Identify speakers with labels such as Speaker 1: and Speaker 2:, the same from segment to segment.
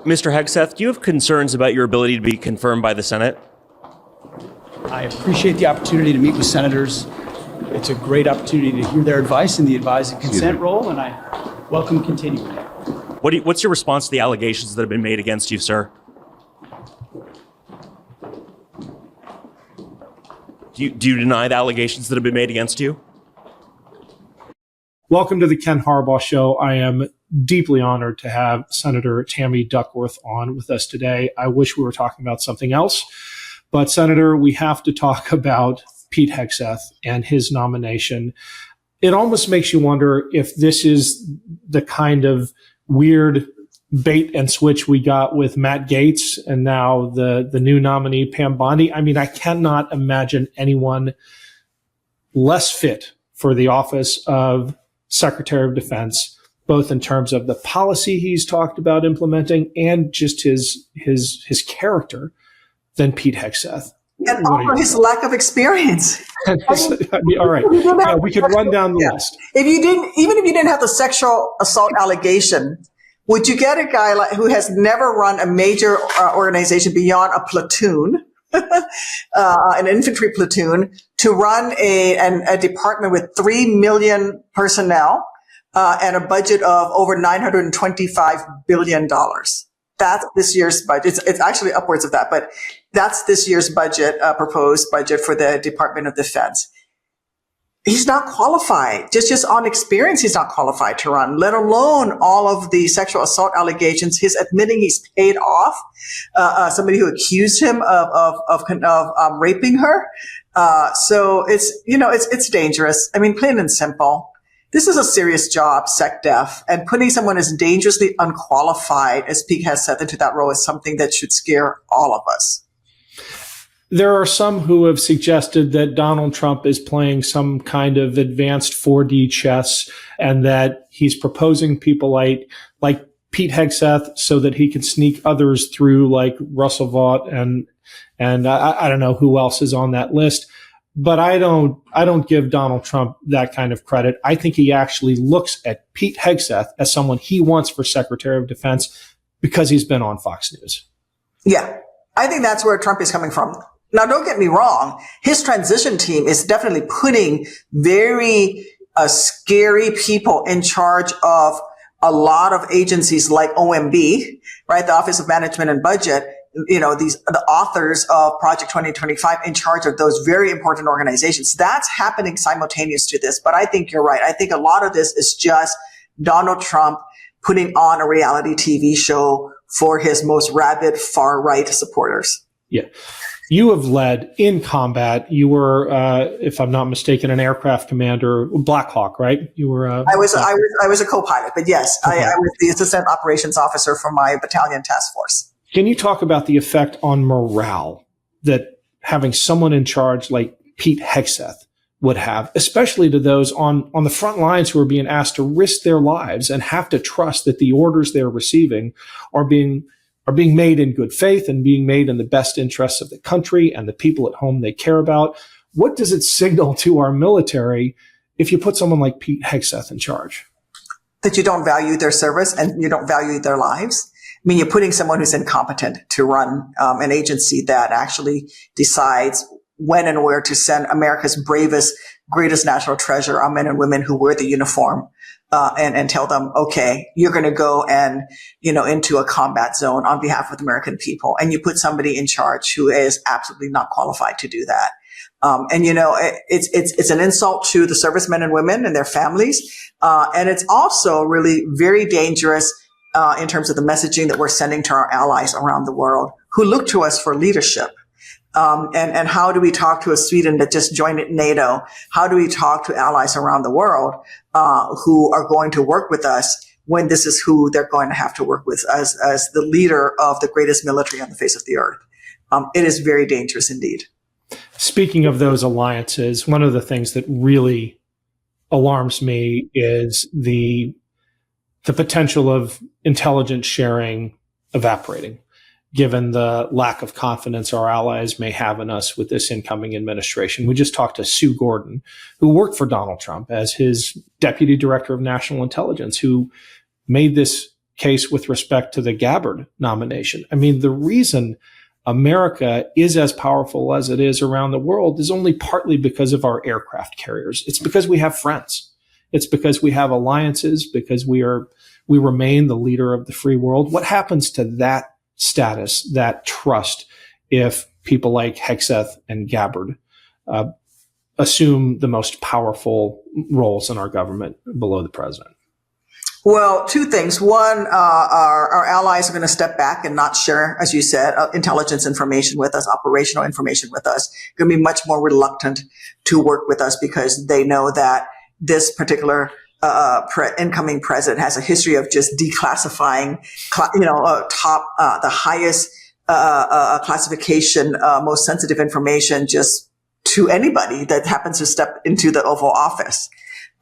Speaker 1: Mr. Hegseth, do you have concerns about your ability to be confirmed by the Senate?
Speaker 2: I appreciate the opportunity to meet with senators. It's a great opportunity to hear their advice in the advise and consent role, and I welcome continuing it.
Speaker 1: What's your response to the allegations that have been made against you, sir? Do you deny the allegations that have been made against you?
Speaker 3: Welcome to the Ken Harbaugh Show. I am deeply honored to have Senator Tammy Duckworth on with us today. I wish we were talking about something else, but Senator, we have to talk about Pete Hegseth and his nomination. It almost makes you wonder if this is the kind of weird bait and switch we got with Matt Gaetz and now the new nominee, Pam Bondi. I mean, I cannot imagine anyone less fit for the office of Secretary of Defense, both in terms of the policy he's talked about implementing and just his character, than Pete Hegseth.
Speaker 4: And also his lack of experience.
Speaker 3: I mean, all right, we could run down the list.
Speaker 4: Even if you didn't have the sexual assault allegation, would you get a guy who has never run a major organization beyond a platoon, an infantry platoon, to run a department with 3 million personnel and a budget of over $925 billion? That's this year's budget. It's actually upwards of that, but that's this year's budget, proposed budget for the Department of Defense. He's not qualified. Just on experience, he's not qualified to run, let alone all of the sexual assault allegations, his admitting he's paid off somebody who accused him of raping her. So it's dangerous. I mean, plain and simple. This is a serious job, SecDef, and putting someone as dangerously unqualified as Pete Hegseth into that role is something that should scare all of us.
Speaker 3: There are some who have suggested that Donald Trump is playing some kind of advanced 4D chess and that he's proposing people like Pete Hegseth so that he can sneak others through like Russell Vought and I don't know who else is on that list. But I don't give Donald Trump that kind of credit. I think he actually looks at Pete Hegseth as someone he wants for Secretary of Defense because he's been on Fox News.
Speaker 4: Yeah, I think that's where Trump is coming from. Now, don't get me wrong. His transition team is definitely putting very scary people in charge of a lot of agencies like OMB, right? The Office of Management and Budget. The authors of Project 2025 in charge of those very important organizations. That's happening simultaneous to this. But I think you're right. I think a lot of this is just Donald Trump putting on a reality TV show for his most rabid far-right supporters.
Speaker 3: Yeah. You have led in combat. You were, if I'm not mistaken, an aircraft commander, Black Hawk, right? You were.
Speaker 4: I was a co-pilot, but yes, I was the assistant operations officer for my battalion task force.
Speaker 3: Can you talk about the effect on morale that having someone in charge like Pete Hegseth would have, especially to those on the front lines who are being asked to risk their lives and have to trust that the orders they're receiving are being made in good faith and being made in the best interests of the country and the people at home they care about? What does it signal to our military if you put someone like Pete Hegseth in charge?
Speaker 4: That you don't value their service and you don't value their lives. I mean, you're putting someone who's incompetent to run an agency that actually decides when and where to send America's bravest, greatest national treasure, our men and women who wear the uniform, and tell them, okay, you're going to go and, into a combat zone on behalf of the American people. And you put somebody in charge who is absolutely not qualified to do that. It's an insult to the servicemen and women and their families. And it's also really very dangerous in terms of the messaging that we're sending to our allies around the world who look to us for leadership. And how do we talk to a Sweden that just joined NATO? How do we talk to allies around the world who are going to work with us when this is who they're going to have to work with as the leader of the greatest military on the face of the earth? It is very dangerous indeed.
Speaker 3: Speaking of those alliances, one of the things that really alarms me is the potential of intelligence sharing evaporating, given the lack of confidence our allies may have in us with this incoming administration. We just talked to Sue Gordon, who worked for Donald Trump as his deputy director of national intelligence, who made this case with respect to the Gabbard nomination. I mean, the reason America is as powerful as it is around the world is only partly because of our aircraft carriers. It's because we have friends. It's because we have alliances, because we remain the leader of the free world. What happens to that status, that trust, if people like Hegseth and Gabbard assume the most powerful roles in our government below the president?
Speaker 4: Well, two things. One, our allies are going to step back and not share, as you said, intelligence information with us, operational information with us. Going to be much more reluctant to work with us because they know that this particular incoming president has a history of just declassifying, the highest classification, most sensitive information just to anybody that happens to step into the Oval Office.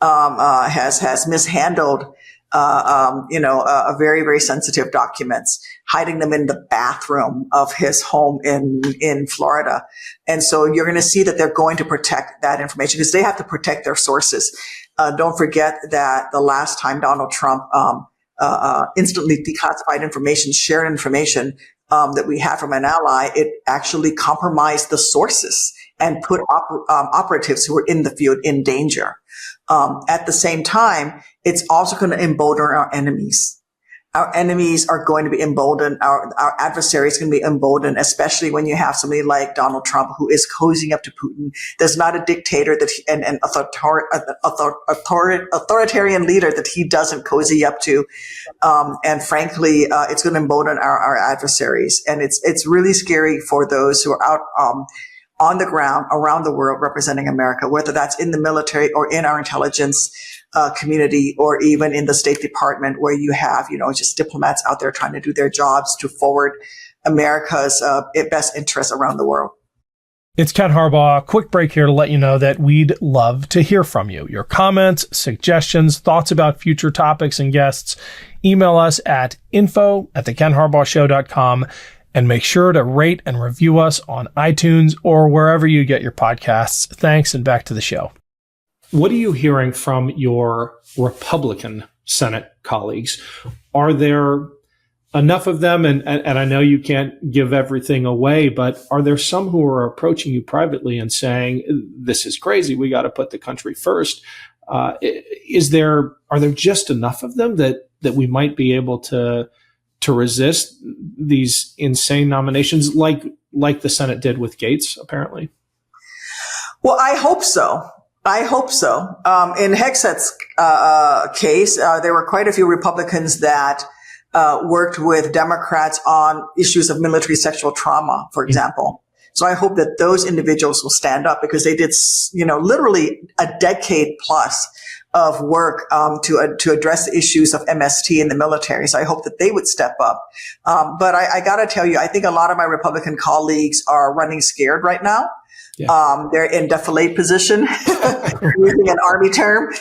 Speaker 4: Has mishandled very, very sensitive documents, hiding them in the bathroom of his home in Florida. And so you're going to see that they're going to protect that information because they have to protect their sources. Don't forget that the last time Donald Trump instantly declassified information, shared information that we had from an ally, it actually compromised the sources and put operatives who were in the field in danger. At the same time, it's also going to embolden our enemies. Our enemies are going to be emboldened. Our adversary is going to be emboldened, especially when you have somebody like Donald Trump who is cozying up to Putin. There's not a dictator an authoritarian leader that he doesn't cozy up to. And frankly, it's going to embolden our adversaries. And it's really scary for those who are out, on the ground around the world representing America, whether that's in the military or in our intelligence community or even in the State Department where you have, just diplomats out there trying to do their jobs to forward America's best interests around the world.
Speaker 5: It's Ken Harbaugh. Quick break here to let you know that we'd love to hear from you. Your comments, suggestions, thoughts about future topics and guests. Email us at info@thekenharbaughshow.com. And make sure to rate and review us on iTunes or wherever you get your podcasts. Thanks, and back to the show.
Speaker 3: What are you hearing from your Republican Senate colleagues? Are there enough of them? And I know you can't give everything away, but are there some who are approaching you privately and saying, this is crazy, we got to put the country first? Are there just enough of them that we might be able to resist these insane nominations like the Senate did with Gates, apparently?
Speaker 4: Well, I hope so. In Hegseth's case, there were quite a few Republicans that worked with Democrats on issues of military sexual trauma, for example. So I hope that those individuals will stand up because they did, literally a decade plus of work to address the issues of MST in the military. So I hope that they would step up. But I got to tell you, I think a lot of my Republican colleagues are running scared right now. Yeah. They're in defilade position, using an Army term,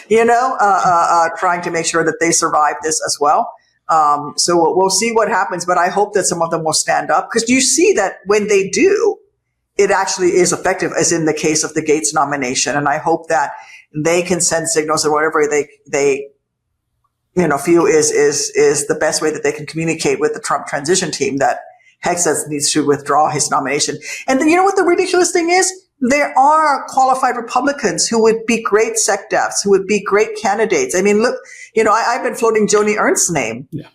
Speaker 4: trying to make sure that they survive this as well. So we'll see what happens. But I hope that some of them will stand up because you see that when they do, it actually is effective, as in the case of the Gates nomination. And I hope that they can send signals or whatever they feel is the best way that they can communicate with the Trump transition team that Hegseth needs to withdraw his nomination. And then, what the ridiculous thing is? There are qualified Republicans who would be great SecDefs, who would be great candidates. I mean, look, I've been floating Joni Ernst's name. Yeah.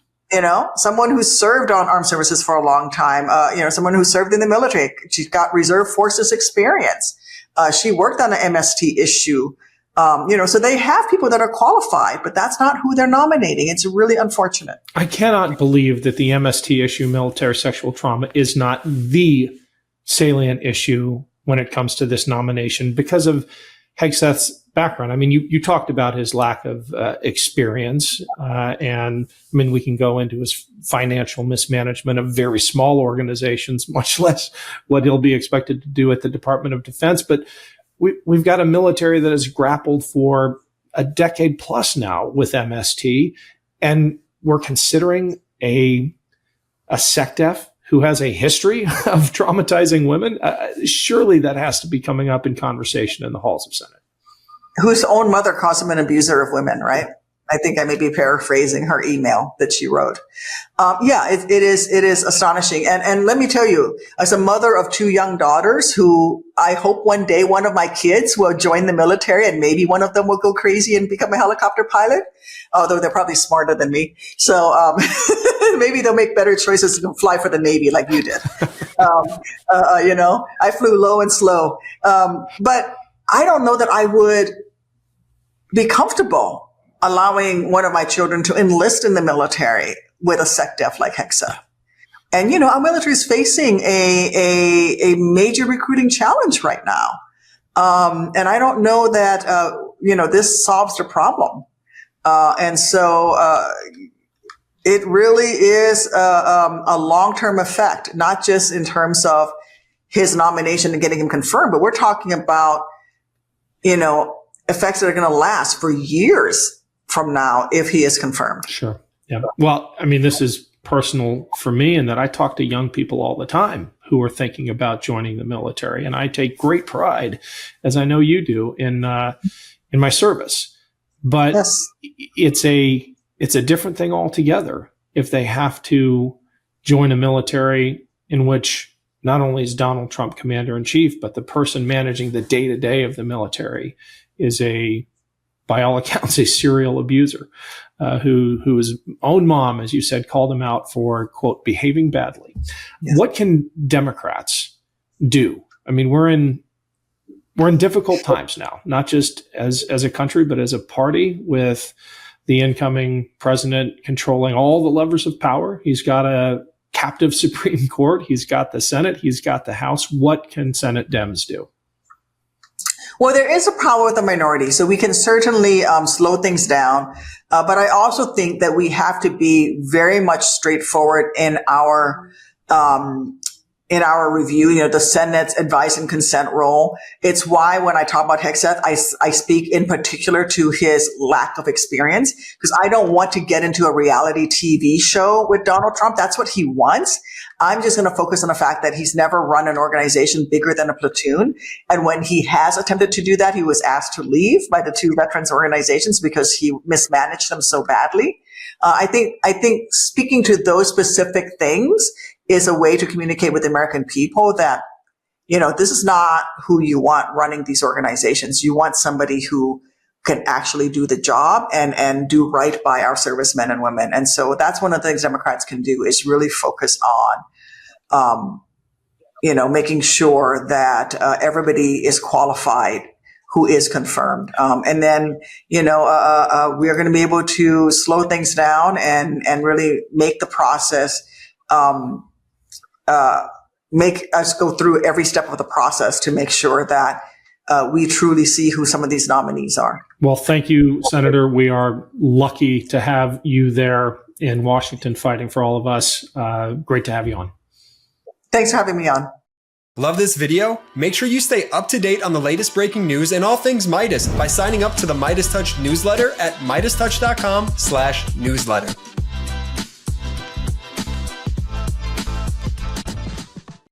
Speaker 4: Someone who served on armed services for a long time, someone who served in the military. She's got reserve forces experience. She worked on the MST issue. So they have people that are qualified, but that's not who they're nominating. It's really unfortunate.
Speaker 3: I cannot believe that the MST issue, military sexual trauma, is not the salient issue when it comes to this nomination because of Hegseth's background. I mean, you talked about his lack of experience, and I mean, we can go into his financial mismanagement of very small organizations, much less what he'll be expected to do at the Department of Defense. But we've got a military that has grappled for a decade plus now with MST, and we're considering a SecDef who has a history of traumatizing women. Surely that has to be coming up in conversation in the halls of Senate.
Speaker 4: Whose own mother calls him an abuser of women, right? I think I may be paraphrasing her email that she wrote. It is astonishing. And let me tell you, as a mother of 2 young daughters who I hope one day one of my kids will join the military and maybe one of them will go crazy and become a helicopter pilot, although they're probably smarter than me. So maybe they'll make better choices and fly for the Navy like you did. I flew low and slow. But I don't know that I would be comfortable allowing one of my children to enlist in the military with a SecDef like Hegseth. And, our military is facing a major recruiting challenge right now. And I don't know that, this solves the problem. And so it really is a long-term effect, not just in terms of his nomination and getting him confirmed, but we're talking about, effects that are going to last for years from now if he is confirmed.
Speaker 3: Sure. Yeah. Well, I mean, this is personal for me in that I talk to young people all the time who are thinking about joining the military, and I take great pride, as I know you do, in my service. But
Speaker 4: yes,
Speaker 3: it's a different thing altogether if they have to join a military in which not only is Donald Trump commander in chief, but the person managing the day-to-day of the military is by all accounts, a serial abuser who his own mom, as you said, called him out for, quote, behaving badly.
Speaker 4: Yes.
Speaker 3: What can Democrats do? I mean, we're in difficult times now, not just as a country, but as a party, with the incoming president controlling all the levers of power. He's got a captive Supreme Court. He's got the Senate. He's got the House. What can Senate Dems do?
Speaker 4: Well, there is a problem with the minority, so we can certainly slow things down. But I also think that we have to be very much straightforward in our review, the Senate's advice and consent role. It's why when I talk about Hegseth, I speak in particular to his lack of experience, because I don't want to get into a reality TV show with Donald Trump. That's what he wants. I'm just going to focus on the fact that he's never run an organization bigger than a platoon. And when he has attempted to do that, he was asked to leave by the 2 veterans organizations because he mismanaged them so badly. I think speaking to those specific things is a way to communicate with the American people that, this is not who you want running these organizations. You want somebody who can actually do the job and do right by our servicemen and women. And so that's one of the things Democrats can do, is really focus on, making sure that everybody is qualified who is confirmed. And then, we are going to be able to slow things down and really make the process, make us go through every step of the process to make sure that we truly see who some of these nominees are.
Speaker 3: Well, thank you, Senator. We are lucky to have you there in Washington fighting for all of us. Great to have you on.
Speaker 4: Thanks for having me on.
Speaker 6: Love this video? Make sure you stay up to date on the latest breaking news and all things Meidas by signing up to the MeidasTouch newsletter at MeidasTouch.com/newsletter.